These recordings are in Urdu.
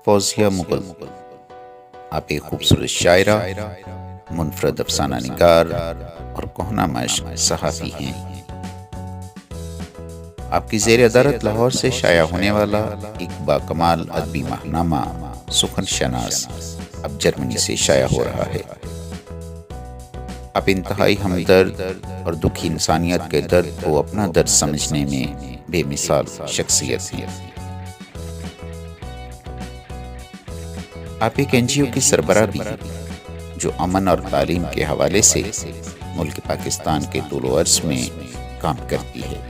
فوزیہ مغل، آپ ایک خوبصورت شاعرہ، منفرد افسانہ نگار اور کہنہ مشق صحافی ہیں۔ آپ کی زیر ادارت لاہور سے شائع ہونے والا ایک باکمال ادبی ماہنامہ سخن شناس اب جرمنی سے شائع ہو رہا ہے۔ آپ انتہائی ہمدرد اور دکھی انسانیت کے درد کو اپنا درد سمجھنے میں بے مثال شخصیت ہیں۔ آپ ایک NGO کی سربراہ بھی ہیں جو امن اور تعلیم کے حوالے سے ملک پاکستان کے طول و عرض میں کام کرتی ہے۔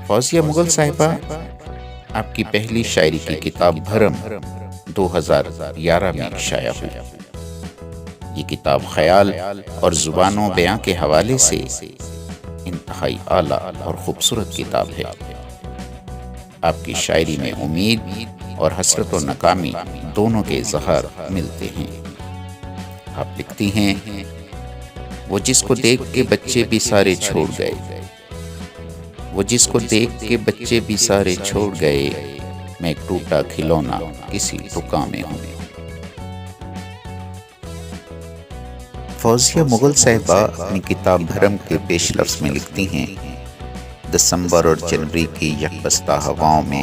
فوزیہ مغل صاحبہ، آپ کی پہلی شاعری کی کتاب بھرم 2011 میں شائع ہوئی۔ یہ کتاب خیال اور زبان و بیان کے حوالے سے انتہائی اعلیٰ اور خوبصورت کتاب ہے۔ آپ کی شاعری میں امید اور حسرت و ناکامی دونوں کے اظہار ملتے ہیں۔ آپ لکھتی ہیں، وہ جس کو دیکھ کے بچے بھی سارے چھوڑ گئے، وہ جس کو دیکھ کے بچے بھی سارے چھوڑ گئے، میں ایک ٹوٹا کھلونا کسی ٹکا میں ہوں۔ فوزیہ مغل صاحبہ اپنی کتاب بھرم کے پیش لفظ میں لکھتی ہیں، دسمبر اور جنوری کی یکبستہ ہواؤں میں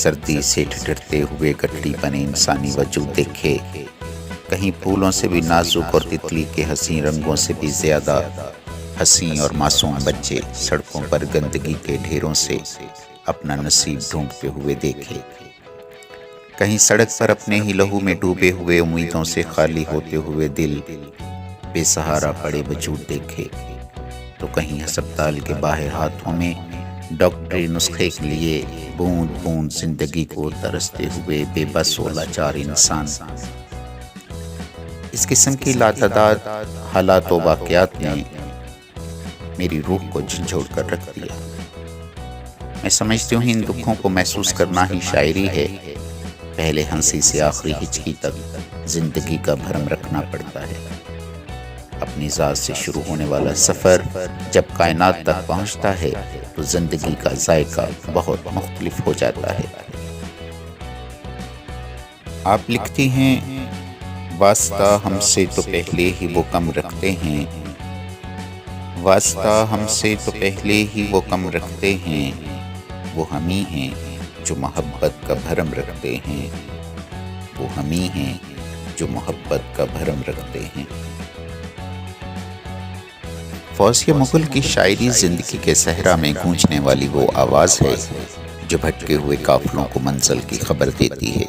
سردی سے ٹھٹرتے ہوئے گٹھڑی بنے انسانی وجود دیکھے، کہیں پھولوں سے بھی نازک اور تتلی کے حسین رنگوں سے بھی زیادہ حسین اور معصوم بچے سڑکوں پر گندگی کے ڈھیروں سے اپنا نصیب ڈھونڈتے ہوئے دیکھے، کہیں سڑک پر اپنے ہی لہو میں ڈوبے ہوئے امیدوں سے خالی ہوتے ہوئے دل بے سہارا پڑے وجود دیکھے، تو کہیں ہسپتال کے باہر ہاتھوں میں ڈاکٹری نسخے کے لیے بوند بوند زندگی کو ترستے ہوئے بے بس و لاچار انسان۔ اس قسم کی لاتعداد حالات و واقعات نے میری روح کو جھنجھوڑ کر رکھ دیا۔ میں سمجھتی ہوں ان دکھوں کو محسوس کرنا ہی شاعری ہے۔ پہلے ہنسی سے آخری ہچکی تک زندگی کا بھرم رکھنا پڑتا ہے۔ اپنی ذات سے شروع ہونے والا سفر جب کائنات تک پہنچتا ہے تو زندگی کا ذائقہ بہت مختلف ہو جاتا ہے۔ آپ لکھتی ہیں، واسطہ ہم سے تو پہلے ہی وہ کم رکھتے ہیں، واسطہ ہم سے تو پہلے ہی وہ کم رکھتے ہیں، وہ ہم ہی ہیں جو محبت کا بھرم رکھتے ہیں، وہ ہم ہی ہیں جو محبت کا بھرم رکھتے ہیں۔ فوزیہ مغل کی شاعری زندگی کے صحرا میں گونجنے والی وہ آواز ہے جو بھٹکے ہوئے قافلوں کو منزل کی خبر دیتی ہے۔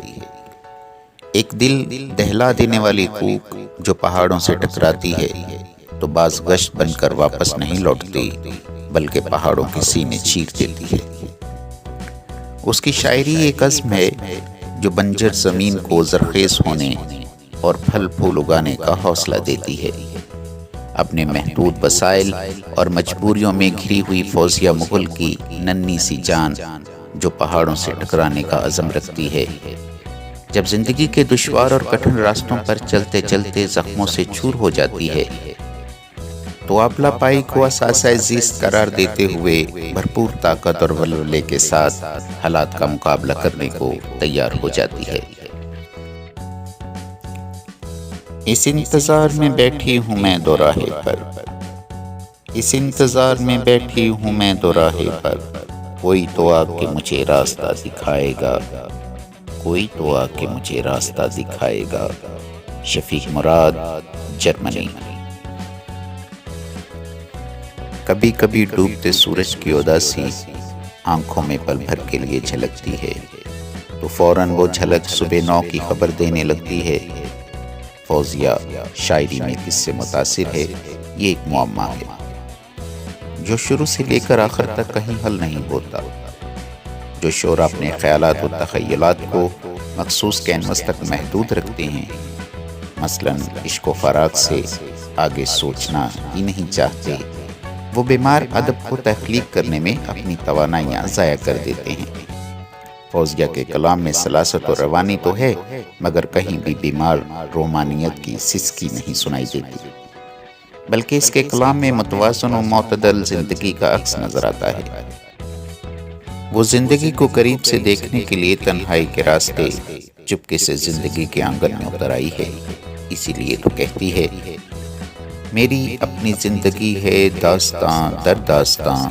ایک دل دہلا دینے والی کوک جو پہاڑوں سے ٹکراتی ہے تو بعض گشت بن کر واپس نہیں لوٹتی بلکہ پہاڑوں کے سینے چیر دیتی ہے۔ اس کی شاعری ایک عزم ہے جو بنجر زمین کو زرخیز ہونے اور پھل پھول اگانے کا حوصلہ دیتی ہے۔ اپنے محدود وسائل اور مجبوریوں میں گھری ہوئی فوزیہ مغل کی ننھی سی جان جو پہاڑوں سے ٹکرانے کا عزم رکھتی ہے، جب زندگی کے دشوار اور کٹھن راستوں پر چلتے چلتے زخموں سے چور ہو جاتی ہے تو آبلہ پائی کو اساسۂ زیست قرار دیتے ہوئے بھرپور طاقت اور ولولے کے ساتھ حالات کا مقابلہ کرنے کو تیار ہو جاتی ہے۔ اس انتظار میں بیٹھی ہوں میں دوراہے پر، اس انتظار میں بیٹھی ہوں میں دوراہے پر، کوئی تو آ کے مجھے راستہ دکھائے گا، کوئی تو آ کے مجھے راستہ دکھائے گا۔ شفیق مراد، جرمنی۔ کبھی کبھی ڈوبتے سورج کی اداسی آنکھوں میں پل بھر کے لیے جھلکتی ہے تو فوراً وہ جھلک صبح 9 کی خبر دینے لگتی ہے۔ فوزیہ شاعری میں کس سے متاثر ہے، یہ ایک معمہ ہے جو شروع سے لے کر آخر تک کہیں حل نہیں ہوتا۔ جو شعراء اپنے خیالات و تخیلات کو مخصوص کینوس تک محدود رکھتے ہیں، مثلاً عشق و فراق سے آگے سوچنا ہی نہیں چاہتے، وہ بیمار ادب کو تخلیق کرنے میں اپنی توانائیاں ضائع کر دیتے ہیں۔ فوزیہ کے کلام میں سلاست و روانی تو ہے مگر کہیں بھی بیمار رومانیت کی سسکی نہیں سنائی دیتی، بلکہ اس کے کلام میں متوازن و معتدل زندگی کا عکس نظر آتا ہے۔ وہ زندگی کو قریب سے دیکھنے کے لیے تنہائی کے راستے چپکے سے زندگی کے آنگن میں اتر آئی ہے، اسی لیے تو کہتی ہے میری اپنی زندگی ہے داستاں در داستاں،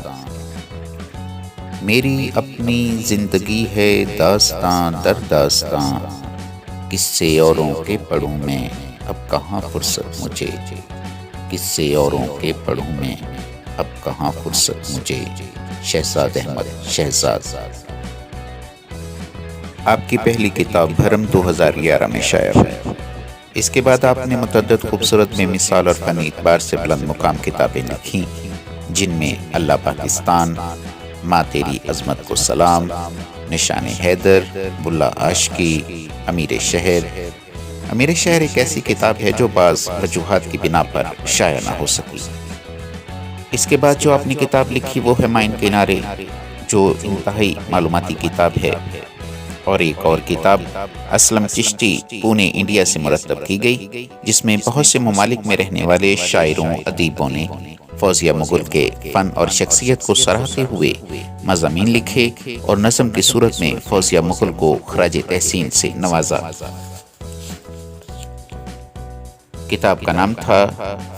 میری اپنی زندگی ہے داستاں در داستاں، قصے اوروں کے پڑھوں میں اب کہاں فرصت مجھے، قصے اوروں کے پڑھوں میں اب کہاں فرصت مجھے۔ شہزاد احمد شہزاد۔ آپ کی پہلی کتاب بھرم 2011 میں شائع ہوئی۔ اس کے بعد آپ نے متعدد خوبصورت بے مثال اور فنی اعتبار سے بلند مقام کتابیں لکھیں، جن میں اللہ پاکستان، ماں تیری عظمت کو سلام، نشان حیدر، بلا عاشقی، امیر شہر۔ امیر شہر ایک ایسی کتاب ہے جو بعض وجوہات کی بنا پر شائع نہ ہو سکی۔ اس کے بعد جو آپ نے کتاب لکھی وہ ہے مائن کنارے، جو انتہائی معلوماتی کتاب ہے، اور ایک اور کتاب اسلم چشتی پونے انڈیا سے مرتب کی گئی، جس میں بہت سے ممالک میں رہنے والے شاعروں ادیبوں نے فوزیہ مغل کے فن اور شخصیت کو سراہتے ہوئے مضامین لکھے اور نظم کی صورت میں فوزیہ مغل کو خراج تحسین سے نوازا۔ کتاب کا نام تھا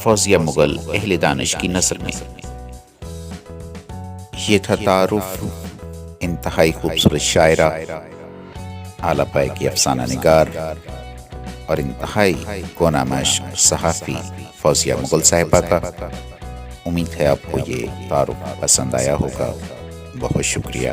فوزیہ مغل اہل دانش کی نثر میں۔ یہ تھا تعارف انتہائی خوبصورت شاعرہ، اعلیٰ پائے کی افسانہ نگار اور انتہائی گونامش صحافی فوزیہ مغل صاحبہ کا۔ امید ہے آپ کو یہ تعارف پسند آیا ہوگا۔ بہت شکریہ۔